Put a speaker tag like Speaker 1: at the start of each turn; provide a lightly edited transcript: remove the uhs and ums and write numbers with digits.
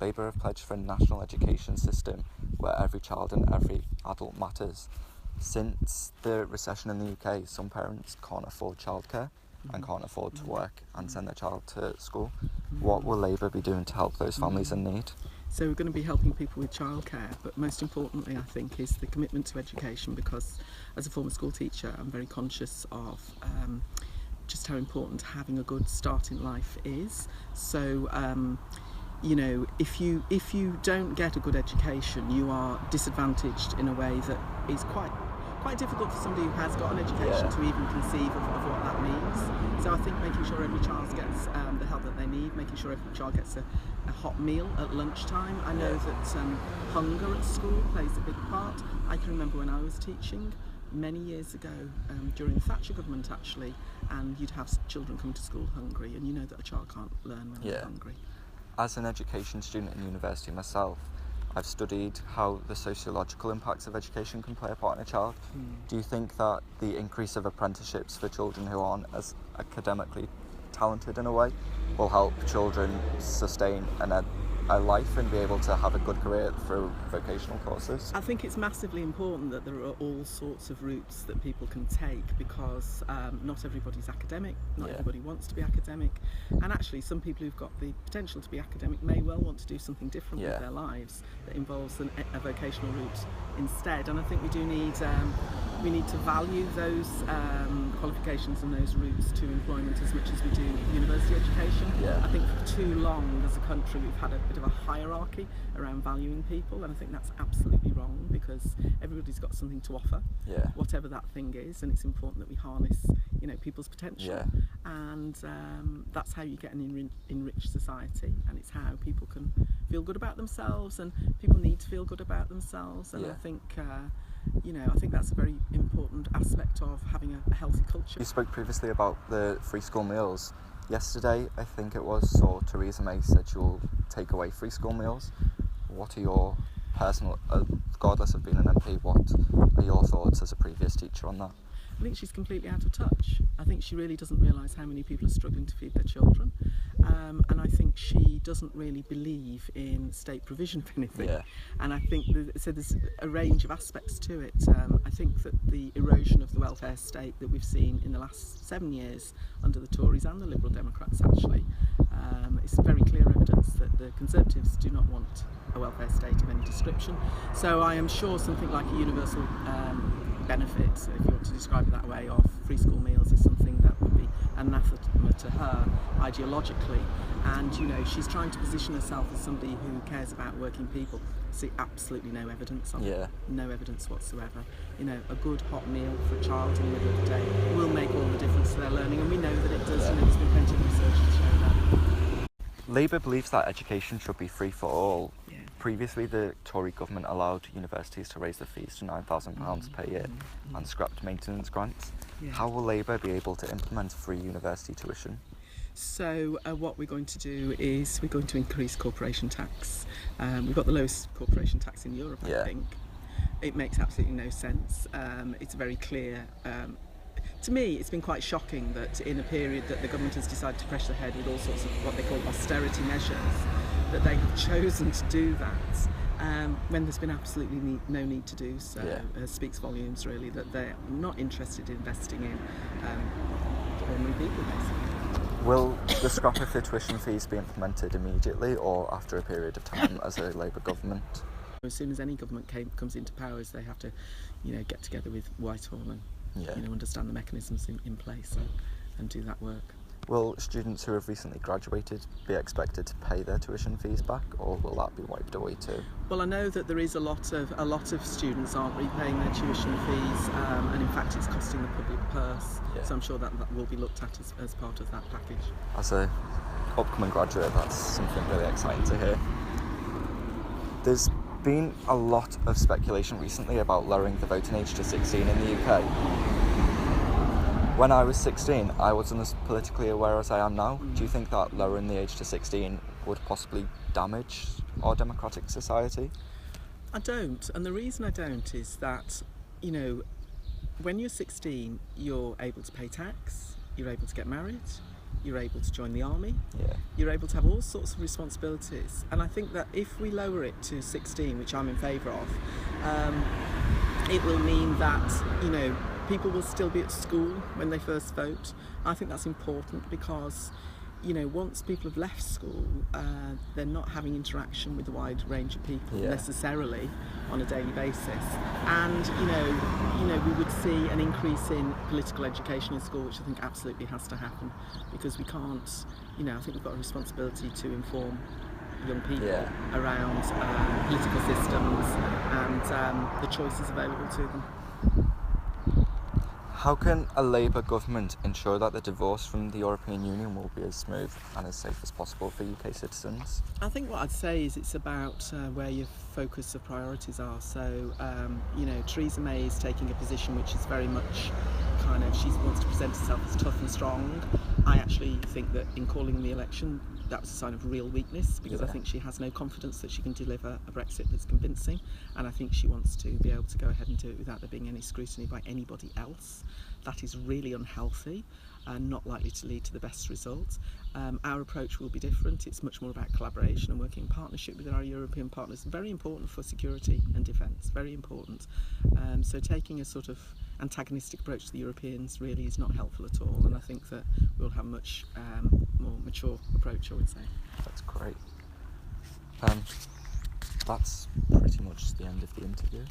Speaker 1: Labour have pledged for a national education system where every child and every adult matters. Since the recession in the UK, some parents can't afford childcare and can't afford to work and send their child to school. What will Labour be doing to help those families in need?
Speaker 2: So we're going to be helping people with childcare, but most importantly I think is the commitment to education, because as a former school teacher I'm very conscious of just how important having a good start in life is. So you know, if you don't get a good education, you are disadvantaged in a way that is quite difficult for somebody who has got an education to even conceive of what that means. So I think making sure every child gets the help that they need, making sure every child gets a hot meal at lunchtime. I know that hunger at school plays a big part. I can remember when I was teaching many years ago, during the Thatcher government actually, and you'd have children coming to school hungry, and you know that a child can't learn when they're hungry.
Speaker 1: As an education student in university myself, I've studied how the sociological impacts of education can play a part in a child. Do you think that the increase of apprenticeships for children who aren't as academically talented in a way will help children sustain a life and be able to have a good career through vocational courses?
Speaker 2: I think it's massively important that there are all sorts of routes that people can take, because not everybody's academic, not everybody wants to be academic, and actually some people who've got the potential to be academic may well want to do something different with their lives that involves a vocational route instead. And I think we do need to value those qualifications and those routes to employment as much as we do university education. I think for too long as a country we've had a bit of a hierarchy around valuing people, and I think that's absolutely wrong, because everybody's got something to offer, whatever that thing is, and it's important that we harness, you know, people's potential, and that's how you get an enriched society, and it's how people can feel good about themselves, and people need to feel good about themselves, and I think you know, I think that's a very important aspect of having a healthy culture.
Speaker 1: You spoke previously about the free school meals. Yesterday, I think it was, saw Theresa May said she will take away free school meals. What are your personal, regardless of being an MP, what are your thoughts as a previous teacher on that?
Speaker 2: I think she's completely out of touch. I think she really doesn't realise how many people are struggling to feed their children, and I think she doesn't really believe in state provision of anything. And I think there's a range of aspects to it. I think that the erosion of the welfare state that we've seen in the last 7 years under the Tories and the Liberal Democrats actually is very clear evidence that the Conservatives do not want a welfare state of any description. So I am sure something like a universal benefit, if you want to describe it that way, of free school meals is something that would be anathema to her ideologically, and you know, she's trying to position herself as somebody who cares about working people. See absolutely no evidence of it, no evidence whatsoever. You know, a good hot meal for a child in the middle of the day will make all the difference to their learning, and we know that it does. You know, there's been plenty of research to show that.
Speaker 1: Labour believes that education should be free for all. Previously, the Tory government allowed universities to raise the fees to £9,000 per year and scrapped maintenance grants. How will Labour be able to implement free university tuition?
Speaker 2: So what we're going to do is we're going to increase corporation tax. We've got the lowest corporation tax in Europe, I think. It makes absolutely no sense. It's very clear. To me, it's been quite shocking that in a period that the government has decided to press ahead with all sorts of what they call austerity measures, that they have chosen to do that when there's been absolutely no need to do so. Speaks volumes really that they're not interested in investing in ordinary people, basically.
Speaker 1: Will the scrap of the tuition fees be implemented immediately or after a period of time as a Labour government?
Speaker 2: As soon as any government comes into power, they have to, you know, get together with Whitehall and you know, understand the mechanisms in place and do that work.
Speaker 1: Will students who have recently graduated be expected to pay their tuition fees back, or will that be wiped away too?
Speaker 2: Well, I know that there is a lot of students aren't repaying their tuition fees, and in fact it's costing the public purse. So I'm sure that will be looked at as part of that package.
Speaker 1: As a upcoming graduate, that's something really exciting to hear. There's been a lot of speculation recently about lowering the voting age to 16 in the UK. When I was 16, I wasn't as politically aware as I am now. Do you think that lowering the age to 16 would possibly damage our democratic society?
Speaker 2: I don't, and the reason I don't is that, you know, when you're 16, you're able to pay tax, you're able to get married, you're able to join the army,
Speaker 1: Yeah.
Speaker 2: you're able to have all sorts of responsibilities. And I think that if we lower it to 16, which I'm in favour of, it will mean that, you know, people will still be at school when they first vote. I think that's important because, you know, once people have left school, they're not having interaction with a wide range of people necessarily on a daily basis. And you know, we would see an increase in political education in school, which I think absolutely has to happen, because we can't, you know, I think we've got a responsibility to inform young people around political systems and the choices available to them.
Speaker 1: How can a Labour government ensure that the divorce from the European Union will be as smooth and as safe as possible for UK citizens?
Speaker 2: I think what I'd say is it's about where your focus of priorities are. So, you know, Theresa May is taking a position which is very much kind of, she wants to present herself as tough and strong. I actually think that in calling the election, that was a sign of real weakness, because I think she has no confidence that she can deliver a Brexit that's convincing, and I think she wants to be able to go ahead and do it without there being any scrutiny by anybody else. That is really unhealthy and not likely to lead to the best results. Our approach will be different. It's much more about collaboration and working in partnership with our European partners. Very important for security and defence, very important. So taking a sort of antagonistic approach to the Europeans really is not helpful at all, and I think that we'll have a much more mature approach, I would say.
Speaker 1: That's great. That's pretty much the end of the interview.